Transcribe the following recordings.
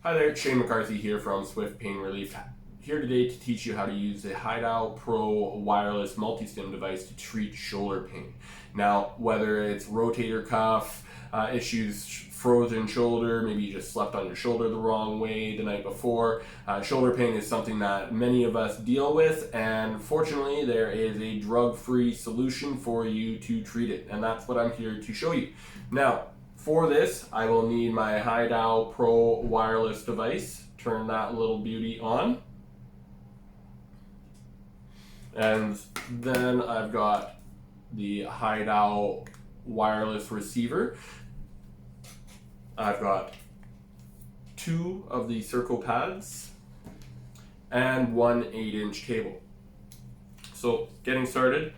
Hi there, it's Shane McCarthy here from Swift Pain Relief. Here today to teach you how to use the Hideout Pro wireless multi-stim device to treat shoulder pain. Now, whether it's rotator cuff issues, frozen shoulder, maybe you just slept on your shoulder the wrong way the night before. Shoulder pain is something that many of us deal with, and fortunately there is a drug-free solution for you to treat it, and that's what I'm here to show you. Now, for this, I will need my Hideout Pro wireless device. Turn that little beauty on. And then I've got the Hideout wireless receiver. I've got 2 of the circle pads and 1 8-inch cable. So getting started,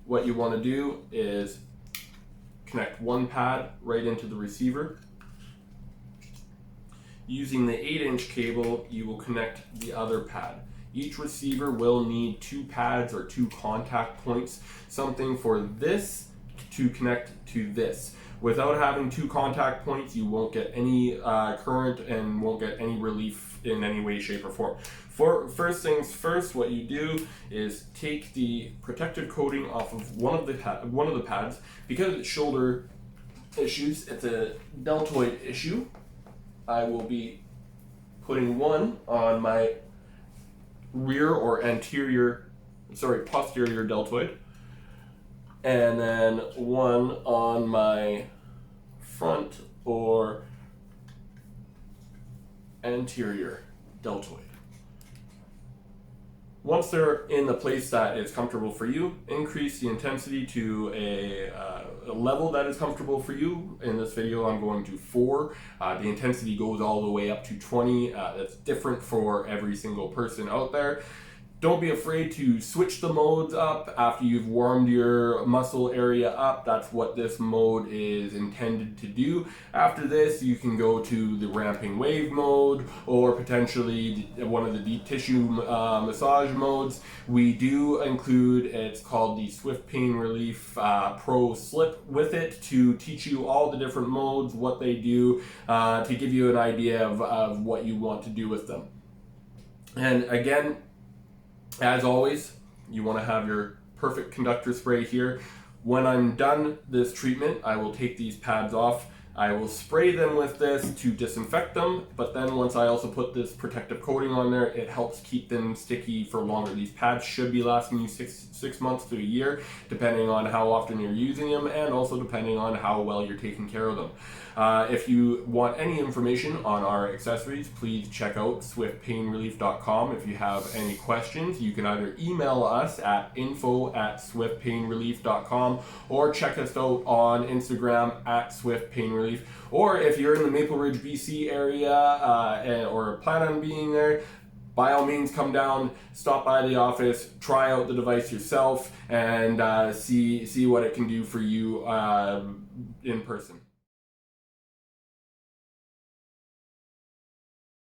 what you want to do is connect 1 pad right into the receiver. Using the 8-inch cable, you will connect the other pad. Each receiver will need 2 pads or 2 contact points, something for this to connect to this. Without having 2 contact points, you won't get any current and won't get any relief in any way, shape, or form. First things first, what you do is take the protective coating off of one of the pads. Because it's shoulder issues, it's a deltoid issue. I will be putting one on my rear or posterior deltoid, and then one on my front or anterior deltoid. Once they're in the place that is comfortable for you, increase the intensity to a level that is comfortable for you. In this video, I'm going to 4. The intensity goes all the way up to 20. That's different for every single person out there. Don't be afraid to switch the modes up after you've warmed your muscle area up. That's what this mode is intended to do. After this, you can go to the ramping wave mode or potentially one of the deep tissue massage modes. We do include, it's called the Swift Pain Relief Pro Slip with it to teach you all the different modes, what they do, to give you an idea of what you want to do with them. And again, as always, you want to have your perfect conductor spray here. When I'm done this treatment, I will take these pads off. I will spray them with this to disinfect them, but then once I also put this protective coating on there, it helps keep them sticky for longer. These pads should be lasting you six months to a year, depending on how often you're using them and also depending on how well you're taking care of them. If you want any information on our accessories, please check out swiftpainrelief.com. If you have any questions, you can either email us at info@swiftpainrelief.com or check us out on Instagram at swiftpainrelief. Or if you're in the Maple Ridge, BC area or plan on being there, by all means come down, stop by the office, try out the device yourself, and see what it can do for you in person.